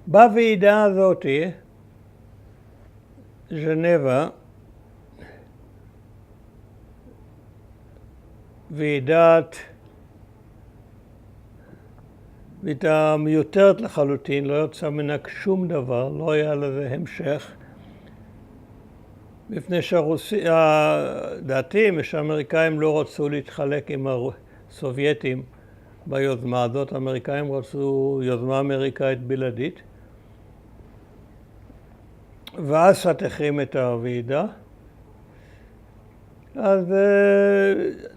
בוועידה הזאת, ז'נבה, ועידה מיותרת לחלוטין, לא יצא ממנה שום דבר, לא היה לזה המשך. מפני דעתי, שהאמריקאים לא רצו להתחלק עם הסובייטים ביוזמה הזאת, האמריקאים רצו יוזמה אמריקאית בלעדית. ואסד החרים את הוועידה. אז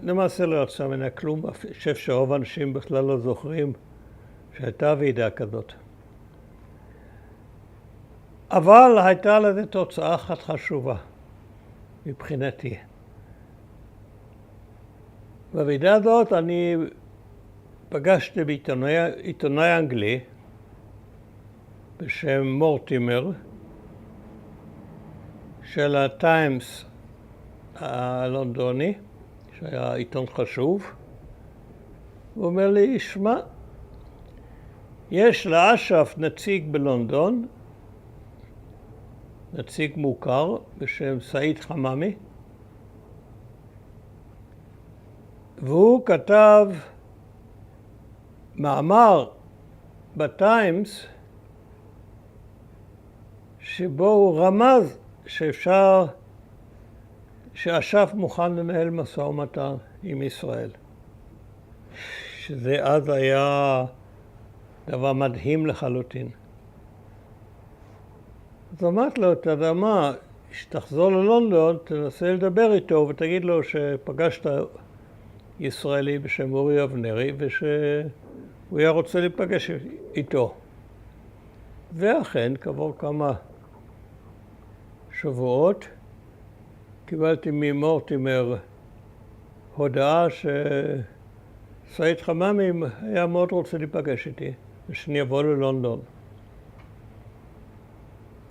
למעשה לא יצא ממנה כלום, אני חושב שרוב האנשים בכלל לא זוכרים שהייתה ועידה כזאת. אבל הייתה לזה תוצאה אחת חשובה מבחינתי. בוועידה הזאת אני פגשתי בעיתונאי אנגלי בשם מורטימר של הטיימס הלונדוני, שהיה עיתון חשוב. הוא אומר לי, שמע, יש לאש"ף נציג בלונדון, נציג מוכר בשם סעיד חממי, והוא כתב מאמר בטיימס שבו הוא רמז שאש"ף מוכן לנהל משא ומתן עם ישראל. שזה אז היה דבר מדהים לחלוטין. אז אמרתי לו, אתה יודע מה, שתחזור ללונדון, תנסה לדבר איתו ותגיד לו שפגשת ישראלי בשם אורי אבנרי ושהוא היה רוצה להיפגש איתו. ואכן, כעבור כמה שבועות, קיבלתי ממורטימר הודעה שסעיד חממי היה מאוד רוצה להיפגש איתי ושאני אבוא ללונדון.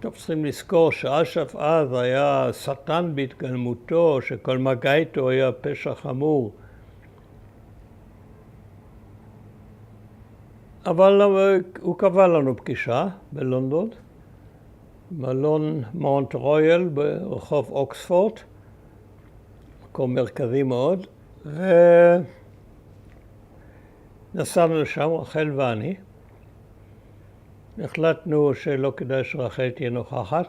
טוב, צריכים לזכור שאש"ף אז היה שטן בהתגלמותו, שכל מגע איתו היה פשע חמור. אבל הוא קבע לנו פגישה בלונדון, מלון מאונט רויאל ברחוב אוקספורד, מקום מרכזי מאוד, ונסענו לשם, רחל ואני. החלטנו שלא כדאי שרחל תהיה נוכחת.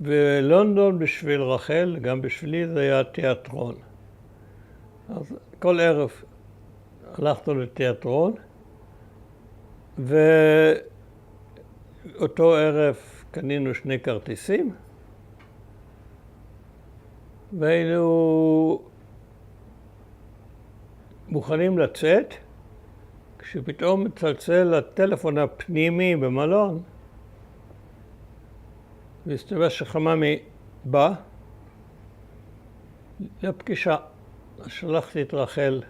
ולונדון בשביל רחל, גם בשבילי, זה היה תיאטרון. אז כל ערב הלכנו לתיאטרון, ואותו ערב קנינו 2 כרטיסים, והיינו מוכנים לצאת, כשפתאום מצלצל הטלפון הפנימי במלון, והסתבר שחממי בא לפגישה. שלחתי את רחל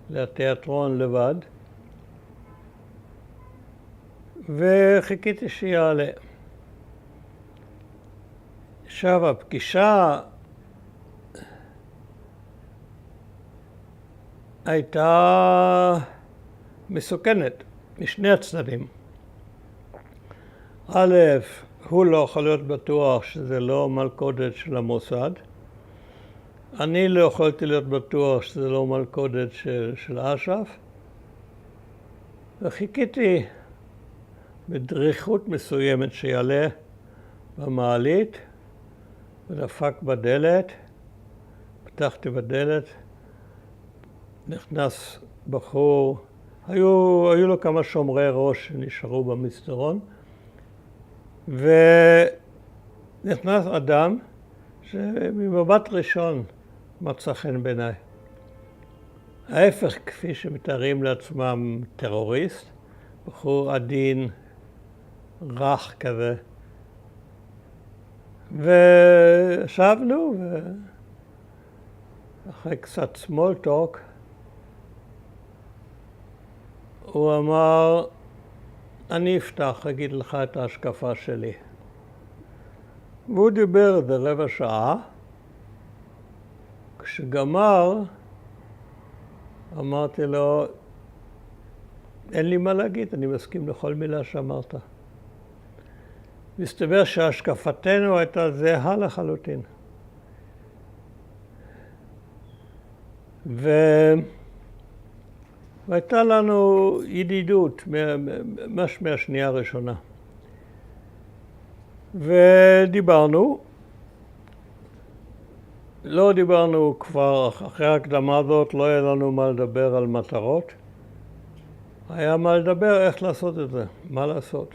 לתיאטרון לבד, וחיכיתי שיעלה. עכשיו הפגישה הייתה מסוכנת משני הצדדים. א', הוא לא יכול להיות בטוח שזה לא מלכודת של המוסד. אני לא יכולתי להיות בטוח שזה לא מלכודת של אש"ף. וחיכיתי בדריכות מסוימת שיעלה במעלית, ודפק בדלת, פתחתי בדלת, נכנס בחור, היו לו כמה שומרי ראש שנשארו במסדרון, ונכנס אדם שממבט ראשון מצא חן בעיניי. ההפך, כפי שמתארים לעצמם טרוריסט, בחור עדין, רך כזה. וישבנו, ואחרי קצת small talk, הוא אמר, אני אפתח, אגיד לך את ההשקפה שלי. והוא דיבר איזה רבע שעה. כשגמר, אמרתי לו, אין לי מה להגיד, אני מסכים לכל מילה שאמרת. מסתבר שהשקפתנו הייתה זהה לחלוטין. והייתה לנו ידידות ממש מהשנייה הראשונה. ודיברנו. לא דיברנו כבר, אחרי ההקדמה הזאת לא היה לנו מה לדבר על מטרות. היה מה לדבר איך לעשות את זה, מה לעשות.